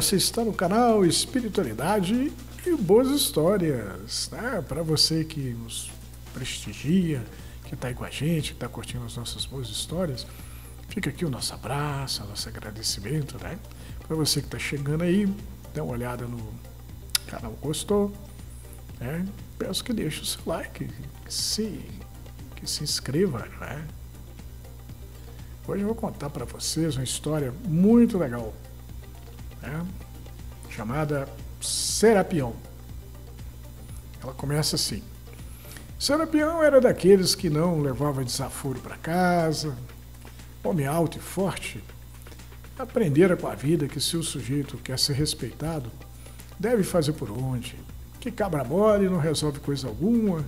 você está no canal Espiritualidade e Boas Histórias, né? Para você que nos prestigia, que está aí com a gente, que está curtindo as nossas boas histórias, fica aqui o nosso abraço, o nosso agradecimento, né? Para você que está chegando aí, dá uma olhada no canal, gostou, né? Peço que deixe o seu like, que se inscreva, né? Hoje eu vou contar para vocês uma história muito legal, né? Chamada Serapião. Ela começa assim. Serapião era daqueles que não levava desaforo para casa, homem alto e forte, aprendera com a vida que se o sujeito quer ser respeitado, deve fazer por onde, que cabra mole não resolve coisa alguma,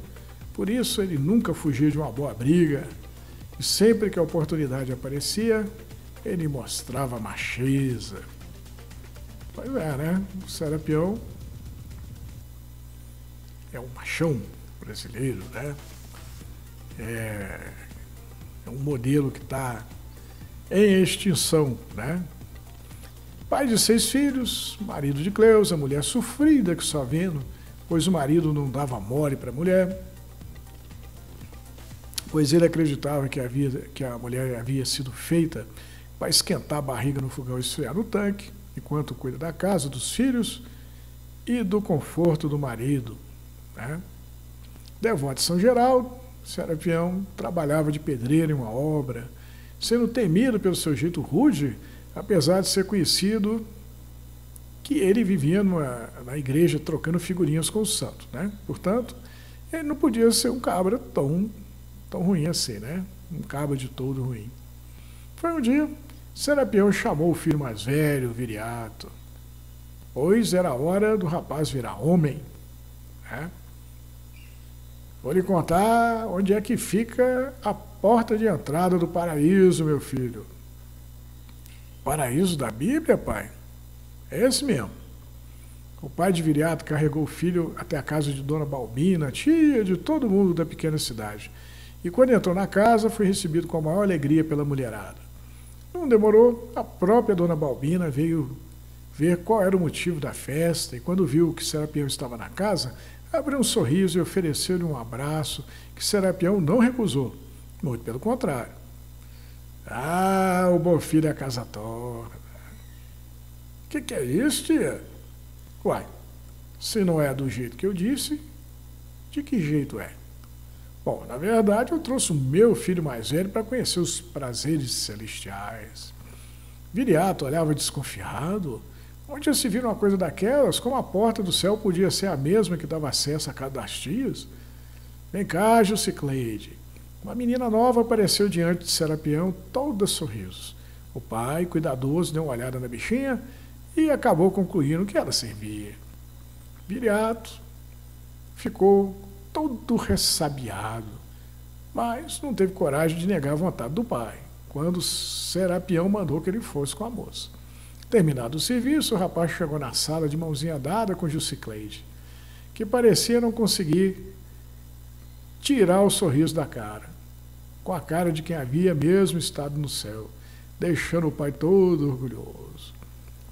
por isso ele nunca fugia de uma boa briga, e sempre que a oportunidade aparecia, ele mostrava macheza. Pois é, né? O Serapião é um machão brasileiro, né? É um modelo que está em extinção, né? Pai de 6 filhos, marido de Cleusa, mulher sofrida que só vendo, pois o marido não dava mole para a mulher, pois ele acreditava que a mulher havia sido feita para esquentar a barriga no fogão e esfriar no tanque, enquanto cuida da casa, dos filhos e do conforto do marido, né? Devoto de São Geraldo, Serapião trabalhava de pedreiro em uma obra, sendo temido pelo seu jeito rude, apesar de ser conhecido que ele vivia na igreja trocando figurinhas com o santo, né? Portanto, ele não podia ser um cabra tão ruim assim, né? Um cabra de todo ruim. Foi um dia, Serapião chamou o filho mais velho, Viriato, pois era a hora do rapaz virar homem, né? Vou lhe contar onde é que fica a porta de entrada do paraíso, meu filho. Paraíso da Bíblia, pai? É esse mesmo. O pai de Viriato carregou o filho até a casa de Dona Balbina, tia de todo mundo da pequena cidade. E quando entrou na casa, foi recebido com a maior alegria pela mulherada. Não demorou, a própria Dona Balbina veio ver qual era o motivo da festa, e quando viu que Serapião estava na casa, abriu um sorriso e ofereceu-lhe um abraço que Serapião não recusou, muito pelo contrário. Ah, o bom filho é a casa torna. Que é isso, tia? Uai, se não é do jeito que eu disse, de que jeito é? Bom, na verdade eu trouxe o meu filho mais velho para conhecer os prazeres celestiais. Viriato olhava desconfiado. Onde já se viu uma coisa daquelas? Como a porta do céu podia ser a mesma que dava acesso à casa das tias? Vem cá, Jucicleide. Uma menina nova apareceu diante de Serapião, toda sorrisos. O pai, cuidadoso, deu uma olhada na bichinha e acabou concluindo que ela servia. Viriato ficou todo ressabiado, mas não teve coragem de negar a vontade do pai, quando Serapião mandou que ele fosse com a moça. Terminado o serviço, o rapaz chegou na sala de mãozinha dada com Jucicleide, que parecia não conseguir tirar o sorriso da cara, com a cara de quem havia mesmo estado no céu, deixando o pai todo orgulhoso.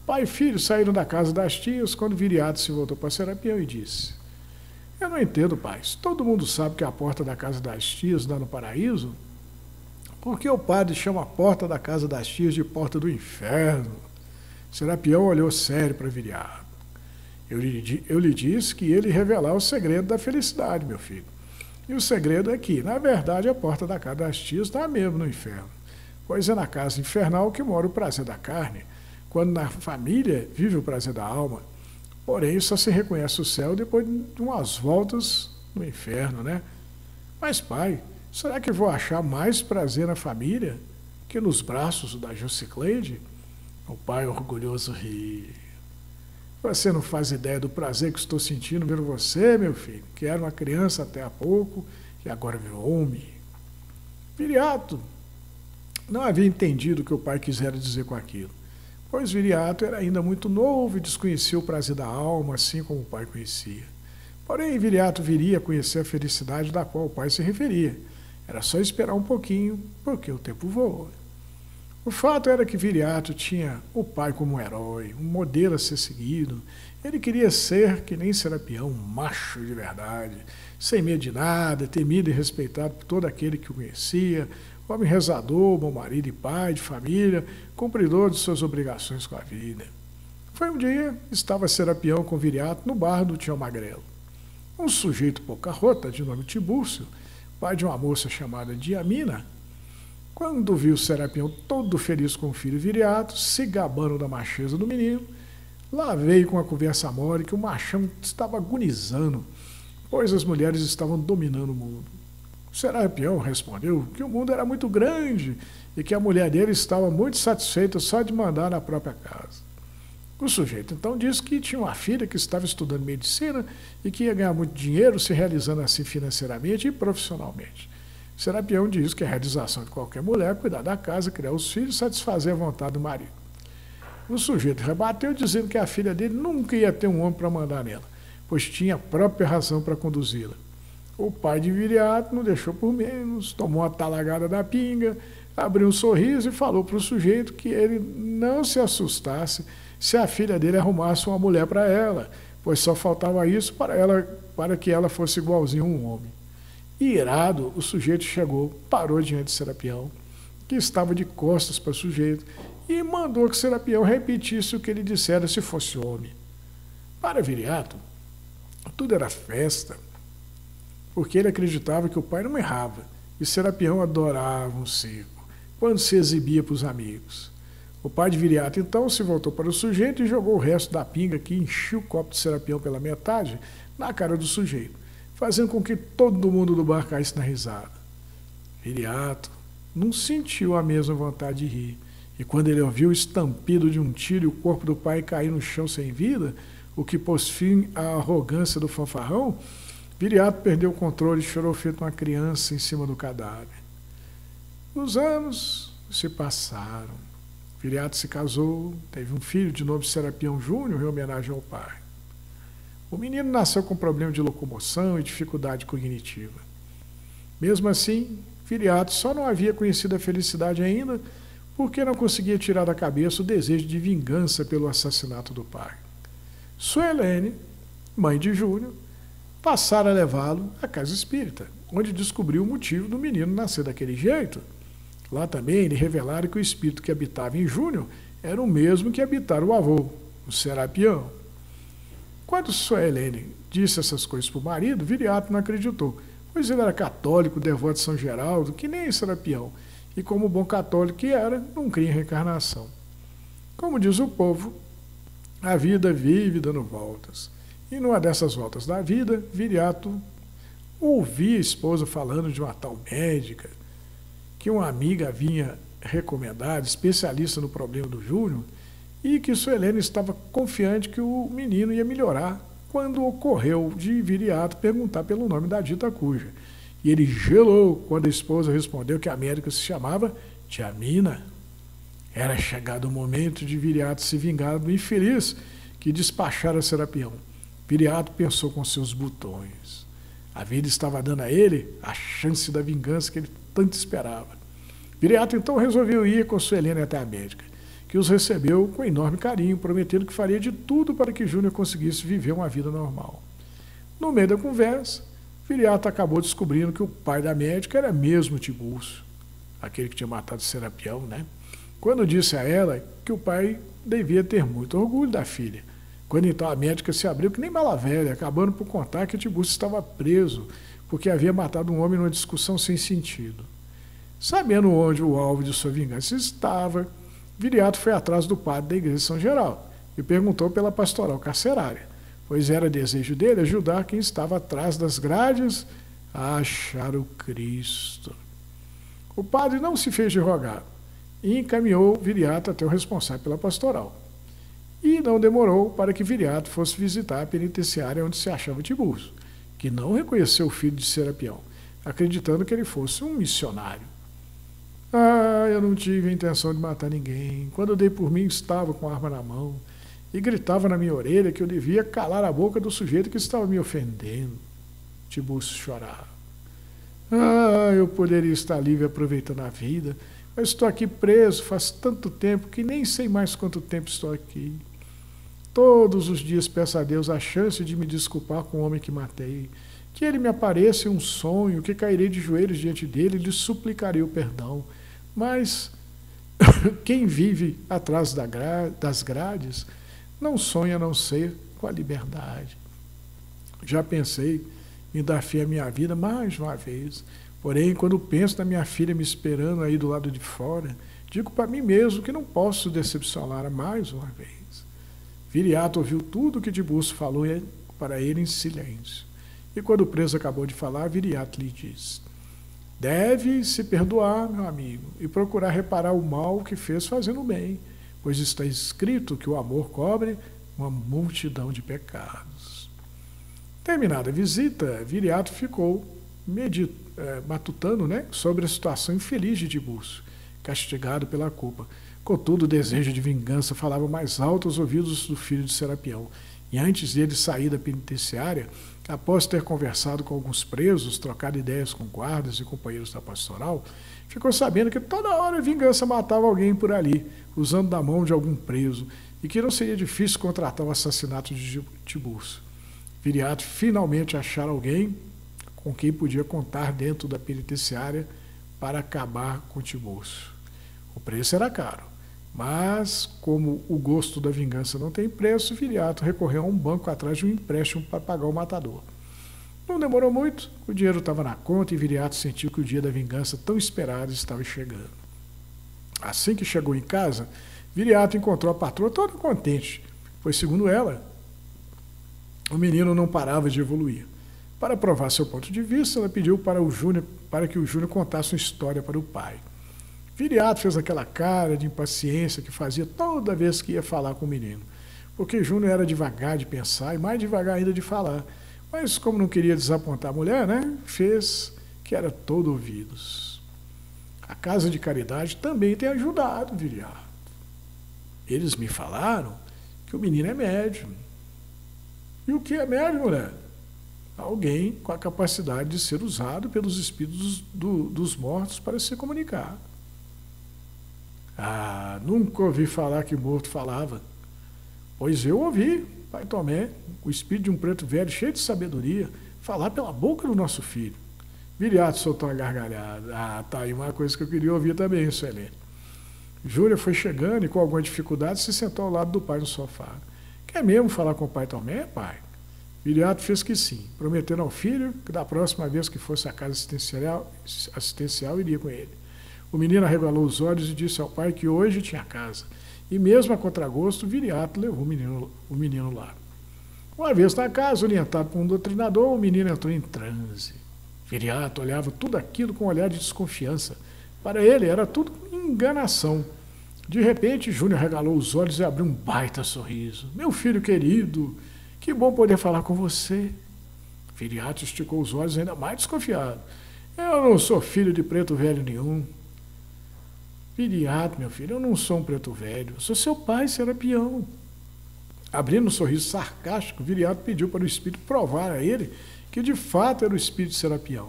Pai e filho saíram da casa das tias quando Viriato se voltou para Serapião e disse: eu não entendo, pai, todo mundo sabe que a porta da casa das tias dá no paraíso, por que o padre chama a porta da casa das tias de porta do inferno? Serapião olhou sério para Viriato. Eu lhe disse que ele revelar o segredo da felicidade, meu filho. E o segredo é que, na verdade, a porta da casa das tias está mesmo no inferno, pois é na casa infernal que mora o prazer da carne, quando na família vive o prazer da alma. Porém, só se reconhece o céu depois de umas voltas no inferno, né? Mas, pai, será que vou achar mais prazer na família que nos braços da Jucicleide? O pai orgulhoso ri. Você não faz ideia do prazer que estou sentindo vendo você, meu filho, que era uma criança até há pouco e agora virou homem. Viriato não havia entendido o que o pai quisera dizer com aquilo, pois Viriato era ainda muito novo e desconhecia o prazer da alma, assim como o pai conhecia. Porém, Viriato viria a conhecer a felicidade da qual o pai se referia. Era só esperar um pouquinho, porque o tempo voa. O fato era que Viriato tinha o pai como um herói, um modelo a ser seguido. Ele queria ser, que nem Serapião, um macho de verdade, sem medo de nada, temido e respeitado por todo aquele que o conhecia, homem rezador, bom marido e pai de família, cumpridor de suas obrigações com a vida. Foi um dia, estava Serapião com Viriato no bar do Tio Magrelo. Um sujeito pouca-rota, de nome Tibúrcio, pai de uma moça chamada Diamina, quando viu Serapião todo feliz com o filho Viriato, se gabando da macheza do menino, lá veio com a conversa mole que o machão estava agonizando, pois as mulheres estavam dominando o mundo. Serapião respondeu que o mundo era muito grande e que a mulher dele estava muito satisfeita só de mandar na própria casa. O sujeito então disse que tinha uma filha que estava estudando medicina e que ia ganhar muito dinheiro se realizando assim financeiramente e profissionalmente. Serapião diz que a realização de qualquer mulher é cuidar da casa, criar os filhos e satisfazer a vontade do marido. O sujeito rebateu dizendo que a filha dele nunca ia ter um homem para mandar nela, pois tinha a própria razão para conduzi-la. O pai de Viriato não deixou por menos, tomou a talagada da pinga, abriu um sorriso e falou para o sujeito que ele não se assustasse se a filha dele arrumasse uma mulher para ela, pois só faltava isso para que ela fosse igualzinha a um homem. Irado, o sujeito chegou, parou diante de Serapião, que estava de costas para o sujeito, e mandou que Serapião repetisse o que ele dissera se fosse homem. Para Viriato, tudo era festa, porque ele acreditava que o pai não errava, e Serapião adorava um circo, quando se exibia para os amigos. O pai de Viriato, então, se voltou para o sujeito e jogou o resto da pinga, que encheu o copo de Serapião pela metade, na cara do sujeito, fazendo com que todo mundo do bar caísse na risada. Viriato não sentiu a mesma vontade de rir, e quando ele ouviu o estampido de um tiro e o corpo do pai cair no chão sem vida, o que pôs fim à arrogância do fanfarrão, Viriato perdeu o controle e chorou feito uma criança em cima do cadáver. Os anos se passaram. Viriato se casou, teve um filho de nome Serapião Júnior em homenagem ao pai. O menino nasceu com problema de locomoção e dificuldade cognitiva. Mesmo assim, Viriato só não havia conhecido a felicidade ainda porque não conseguia tirar da cabeça o desejo de vingança pelo assassinato do pai. Suelene, mãe de Júnior, passara a levá-lo à casa espírita, onde descobriu o motivo do menino nascer daquele jeito. Lá também lhe revelaram que o espírito que habitava em Júnior era o mesmo que habitara o avô, o Serapião. Quando Suelene disse essas coisas para o marido, Viriato não acreditou, pois ele era católico, devoto de São Geraldo, que nem Serapião, e como bom católico que era, não cria em reencarnação. Como diz o povo, a vida vive dando voltas. E numa dessas voltas da vida, Viriato ouvia a esposa falando de uma tal médica, que uma amiga havia recomendado, especialista no problema do Júnior, e que Suelene estava confiante que o menino ia melhorar quando ocorreu de Viriato perguntar pelo nome da dita cuja. E ele gelou quando a esposa respondeu que a médica se chamava Diamina. Era chegado o momento de Viriato se vingar do infeliz que despachara Serapião. Viriato pensou com seus botões. A vida estava dando a ele a chance da vingança que ele tanto esperava. Viriato então resolveu ir com Suelene até a médica, que os recebeu com enorme carinho, prometendo que faria de tudo para que Júnior conseguisse viver uma vida normal. No meio da conversa, Viriato acabou descobrindo que o pai da médica era mesmo Tibúrcio, aquele que tinha matado Serapião, né? Quando disse a ela que o pai devia ter muito orgulho da filha. Quando então a médica se abriu que nem bala velha, acabando por contar que Tibúrcio estava preso, porque havia matado um homem numa discussão sem sentido. Sabendo onde o alvo de sua vingança estava, Viriato foi atrás do padre da igreja de São Geraldo e perguntou pela pastoral carcerária, pois era desejo dele ajudar quem estava atrás das grades a achar o Cristo. O padre não se fez de rogado e encaminhou Viriato até o responsável pela pastoral. E não demorou para que Viriato fosse visitar a penitenciária onde se achava Tibúrcio, que não reconheceu o filho de Serapião, acreditando que ele fosse um missionário. Eu não tive a intenção de matar ninguém. Quando eu dei por mim, estava com a arma na mão e gritava na minha orelha que eu devia calar a boca do sujeito que estava me ofendendo. Tibúrcio chorava. Eu poderia estar livre aproveitando a vida, Eu estou aqui preso faz tanto tempo que nem sei mais quanto tempo estou aqui. Todos os dias peço a Deus a chance de me desculpar com o homem que matei, que ele me apareça em um sonho, que cairei de joelhos diante dele e lhe suplicarei o perdão. Mas quem vive atrás das grades não sonha a não ser com a liberdade. Já pensei em dar fim à minha vida mais uma vez, porém, quando penso na minha filha me esperando aí do lado de fora, digo para mim mesmo que não posso decepcioná-la mais uma vez. Viriato ouviu tudo o que Tiburcio falou para ele em silêncio. E quando o preso acabou de falar, Viriato lhe disse: deve se perdoar, meu amigo, e procurar reparar o mal que fez fazendo o bem, pois está escrito que o amor cobre uma multidão de pecados. Terminada a visita, Viriato ficou matutando, sobre a situação infeliz de Tiburcio, castigado pela culpa. Contudo, o desejo de vingança falava mais alto aos ouvidos do filho de Serapião, e antes dele sair da penitenciária, após ter conversado com alguns presos, trocado ideias com guardas e companheiros da pastoral, ficou sabendo que toda hora a vingança matava alguém por ali, usando da mão de algum preso, e que não seria difícil contratar o assassinato de Tiburcio. Viriato finalmente achara alguém com quem podia contar dentro da penitenciária para acabar com Tiburcio. O preço era caro, mas, como o gosto da vingança não tem preço, Viriato recorreu a um banco atrás de um empréstimo para pagar o matador. Não demorou muito, o dinheiro estava na conta e Viriato sentiu que o dia da vingança tão esperado estava chegando. Assim que chegou em casa, Viriato encontrou a patroa toda contente, pois, segundo ela, o menino não parava de evoluir. Para provar seu ponto de vista, ela pediu para que o Júnior contasse uma história para o pai. Viriato fez aquela cara de impaciência que fazia toda vez que ia falar com o menino, porque Júnior era devagar de pensar e mais devagar ainda de falar, mas como não queria desapontar a mulher, fez que era todo ouvidos. A Casa de Caridade também tem ajudado Viriato. Eles me falaram que o menino é médium. E o que é médium, mulher? Alguém com a capacidade de ser usado pelos espíritos dos mortos para se comunicar. Ah, nunca ouvi falar que morto falava. Pois eu ouvi, pai Tomé, o espírito de um preto velho cheio de sabedoria, falar pela boca do nosso filho. Viriato soltou uma gargalhada. Ah, tá aí uma coisa que eu queria ouvir também, Suelene. Júlia foi chegando e com alguma dificuldade se sentou ao lado do pai no sofá. Quer mesmo falar com o pai Tomé, pai? Viriato fez que sim, prometendo ao filho que da próxima vez que fosse à casa assistencial iria com ele. O menino arregalou os olhos e disse ao pai que hoje tinha casa. E mesmo a contragosto, Viriato levou o menino lá. Uma vez na casa, orientado por um doutrinador, o menino entrou em transe. Viriato olhava tudo aquilo com um olhar de desconfiança. Para ele, era tudo enganação. De repente, Júnior regalou os olhos e abriu um baita sorriso. Meu filho querido, que bom poder falar com você. Viriato esticou os olhos ainda mais desconfiado. Eu não sou filho de preto velho nenhum. Viriato, meu filho, eu não sou um preto velho, sou seu pai, Serapião. Abrindo um sorriso sarcástico, Viriato pediu para o espírito provar a ele que de fato era o espírito de Serapião.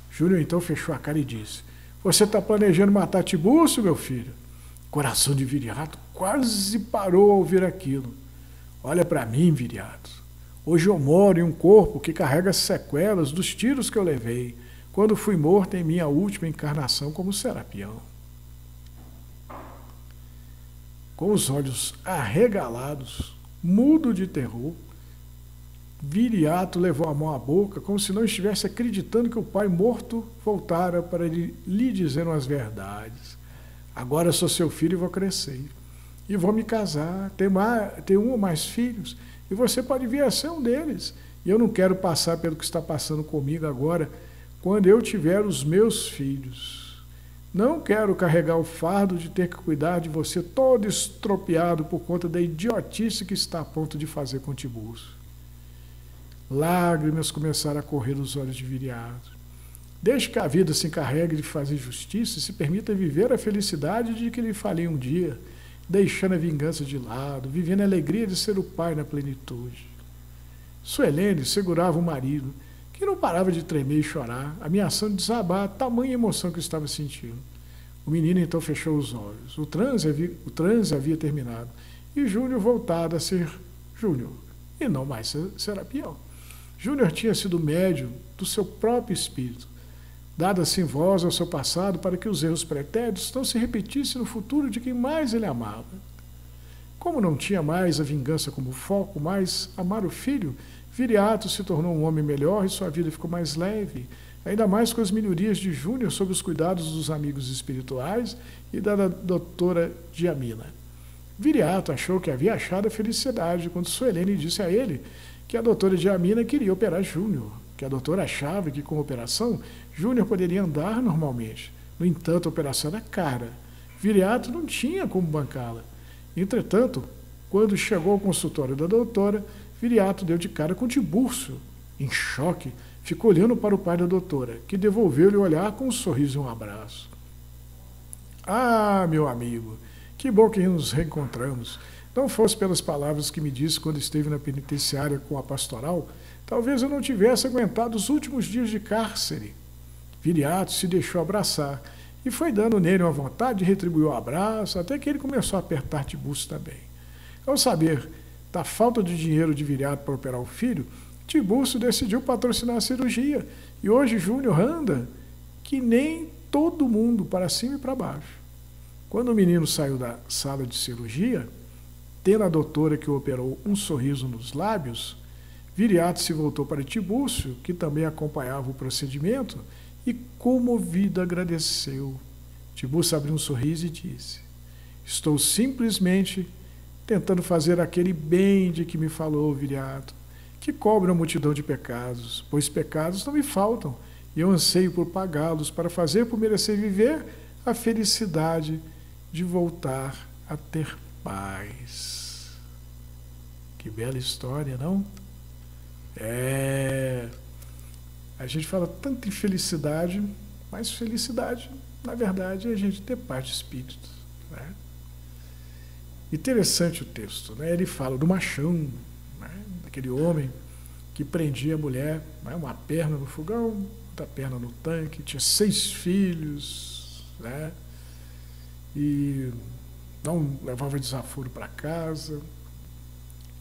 Júnior então fechou a cara e disse: você está planejando matar Tiburcio, meu filho? O coração de Viriato quase parou ao ouvir aquilo. Olha para mim, Viriato. Hoje eu moro em um corpo que carrega as sequelas dos tiros que eu levei quando fui morto em minha última encarnação como Serapião. Com os olhos arregalados, mudo de terror, Viriato levou a mão à boca como se não estivesse acreditando que o pai morto voltara para lhe dizer umas verdades. Agora sou seu filho e vou crescer. E vou me casar, ter um ou mais filhos, e você pode vir a ser um deles. E eu não quero passar pelo que está passando comigo agora, quando eu tiver os meus filhos. Não quero carregar o fardo de ter que cuidar de você todo estropiado por conta da idiotice que está a ponto de fazer com Tiburcio. Lágrimas começaram a correr dos olhos de Viriato. Deixe que a vida se encarregue de fazer justiça e se permita viver a felicidade de que lhe falei um dia, deixando a vingança de lado, vivendo a alegria de ser o pai na plenitude. Suelene segurava o marido, que não parava de tremer e chorar, ameaçando desabar a tamanha emoção que estava sentindo. O menino então fechou os olhos. O transe havia terminado e Júnior voltado a ser Júnior e não mais Serapião. Júnior tinha sido médium do seu próprio espírito, dado assim voz ao seu passado para que os erros pretéritos não se repetissem no futuro de quem mais ele amava. Como não tinha mais a vingança como foco, mas amar o filho, Viriato se tornou um homem melhor e sua vida ficou mais leve, ainda mais com as melhorias de Júnior sob os cuidados dos amigos espirituais e da doutora Diamina. Viriato achou que havia achado a felicidade quando Suelene disse a ele que a doutora Diamina queria operar Júnior, que a doutora achava que com a operação Júnior poderia andar normalmente. No entanto, a operação era cara. Viriato não tinha como bancá-la. Entretanto, quando chegou ao consultório da doutora, Viriato deu de cara com Tiburcio. Em choque, ficou olhando para o pai da doutora, que devolveu-lhe o olhar com um sorriso e um abraço. Ah, meu amigo, que bom que nos reencontramos. Não fosse pelas palavras que me disse quando esteve na penitenciária com a pastoral, talvez eu não tivesse aguentado os últimos dias de cárcere. Viriato se deixou abraçar e foi dando nele uma vontade de retribuir o abraço, até que ele começou a apertar Tiburcio também. Ao saber da falta de dinheiro de Viriato para operar o filho, Tiburcio decidiu patrocinar a cirurgia e hoje Júnior anda que nem todo mundo, para cima e para baixo. Quando o menino saiu da sala de cirurgia, tendo a doutora que o operou um sorriso nos lábios, Viriato se voltou para Tiburcio, que também acompanhava o procedimento, e comovido agradeceu. Tiburcio abriu um sorriso e disse: estou simplesmente tentando fazer aquele bem de que me falou, Viriato, que cobre a multidão de pecados, pois pecados não me faltam, e eu anseio por pagá-los para fazer por merecer viver a felicidade de voltar a ter paz. Que bela história, não? A gente fala tanto em felicidade, mas felicidade, na verdade, é a gente ter paz de espírito, né? Interessante o texto, né? Ele fala do machão, né? Daquele homem que prendia a mulher, né? Uma perna no fogão, outra perna no tanque, tinha 6 filhos, né? E não levava desaforo para casa,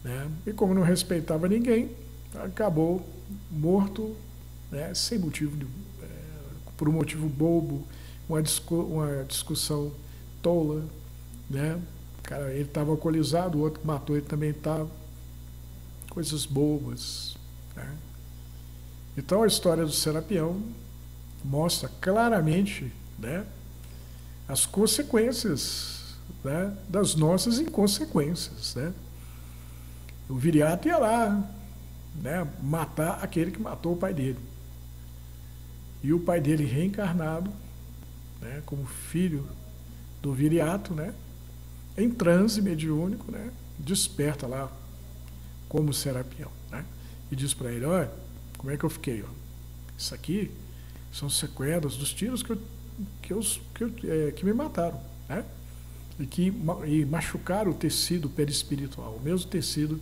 né? E como não respeitava ninguém, acabou morto, né? Sem motivo, por um motivo bobo, uma discussão tola, né? Cara, ele estava alcoolizado, o outro que matou ele também estava. Coisas bobas, né? Então a história do Serapião mostra claramente, né, as consequências, né, das nossas inconsequências, né? O Viriato ia lá, né, matar aquele que matou o pai dele. E o pai dele reencarnado, né, como filho do Viriato, né, em transe mediúnico, né, desperta lá como Serapião, né, e diz para ele: olha, como é que eu fiquei? Ó? Isso aqui são sequelas dos tiros que me mataram, né, e machucaram o tecido perispiritual, o mesmo tecido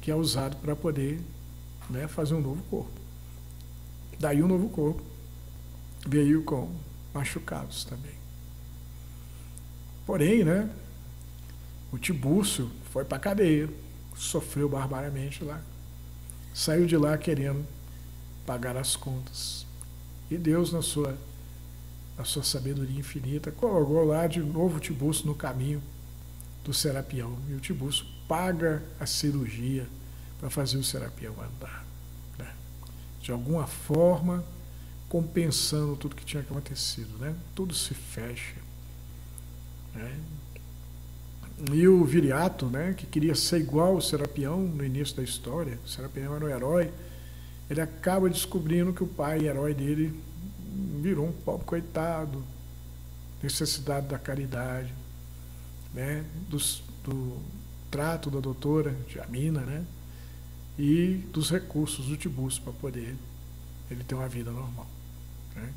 que é usado para poder, né, fazer um novo corpo. Daí o novo corpo veio com machucados também. Porém, né, o Tiburcio foi para a cadeia, sofreu barbaramente lá, saiu de lá querendo pagar as contas. E Deus, na sua sabedoria infinita, colocou lá de novo o Tiburcio no caminho do Serapião. E o Tiburcio paga a cirurgia para fazer o Serapião andar, né? De alguma forma, compensando tudo que tinha acontecido, né? Tudo se fecha, né? E o Viriato, né, que queria ser igual ao Serapião no início da história, o Serapião era um herói, ele acaba descobrindo que o pai, herói dele, virou um pobre coitado, necessidade da caridade, né, do trato da doutora Diamina, né, e dos recursos do Tiburcio para poder ele ter uma vida normal, né.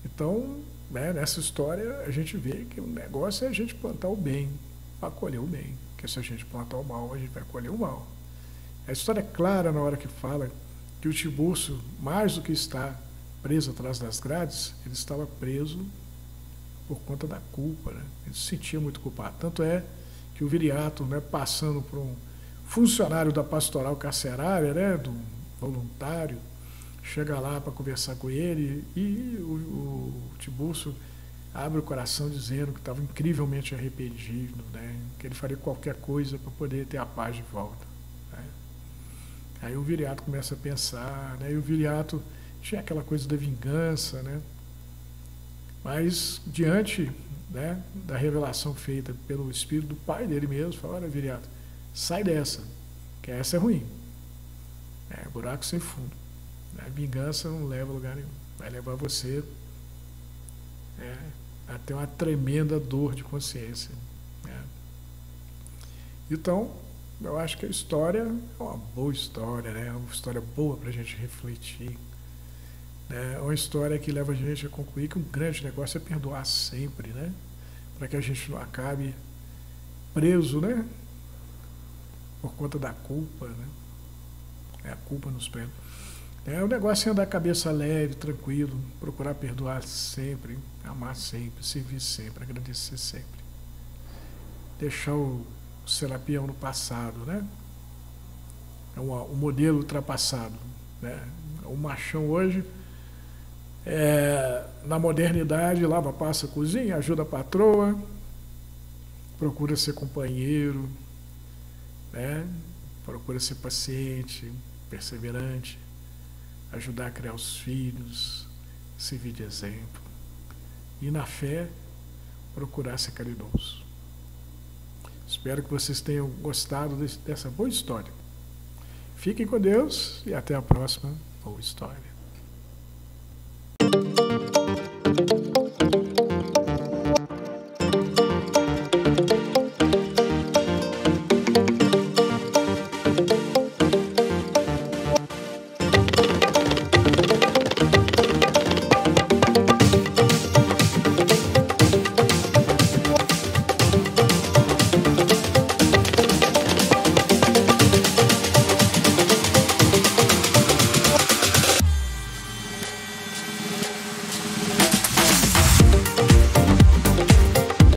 Então, né, nessa história a gente vê que o negócio é a gente plantar o bem para colher o bem, porque se a gente plantar o mal, a gente vai colher o mal. A história é clara na hora que fala que o Tiburcio, mais do que estar preso atrás das grades, ele estava preso por conta da culpa, né? Ele se sentia muito culpado. Tanto é que o Viriato, né, passando por um funcionário da pastoral carcerária, né, do voluntário, chega lá para conversar com ele e o Tiburcio abre o coração dizendo que estava incrivelmente arrependido, né, que ele faria qualquer coisa para poder ter a paz de volta. Né. Aí o Viriato começa a pensar, né, e o Viriato tinha aquela coisa da vingança, né, mas diante, né, da revelação feita pelo espírito do pai dele mesmo, fala: olha, Viriato, sai dessa, que essa é ruim. É buraco sem fundo. A vingança não leva a lugar nenhum. Vai levar você a ter uma tremenda dor de consciência. Né? Então, eu acho que a história é uma boa história, né? É uma história boa para a gente refletir. É uma história que leva a gente a concluir que um grande negócio é perdoar sempre, né? Para que a gente não acabe preso, né? Por conta da culpa, né? A culpa nos prende. O negócio é andar a cabeça leve, tranquilo, procurar perdoar sempre, amar sempre, servir sempre, agradecer sempre. Deixar o Serapião no passado, né? O modelo ultrapassado, né? O machão hoje, na modernidade, lava, passa, cozinha, ajuda a patroa, procura ser companheiro, né? Procura ser paciente, perseverante, ajudar a criar os filhos, servir de exemplo. E na fé, procurar ser caridoso. Espero que vocês tenham gostado dessa boa história. Fiquem com Deus e até a próxima boa história.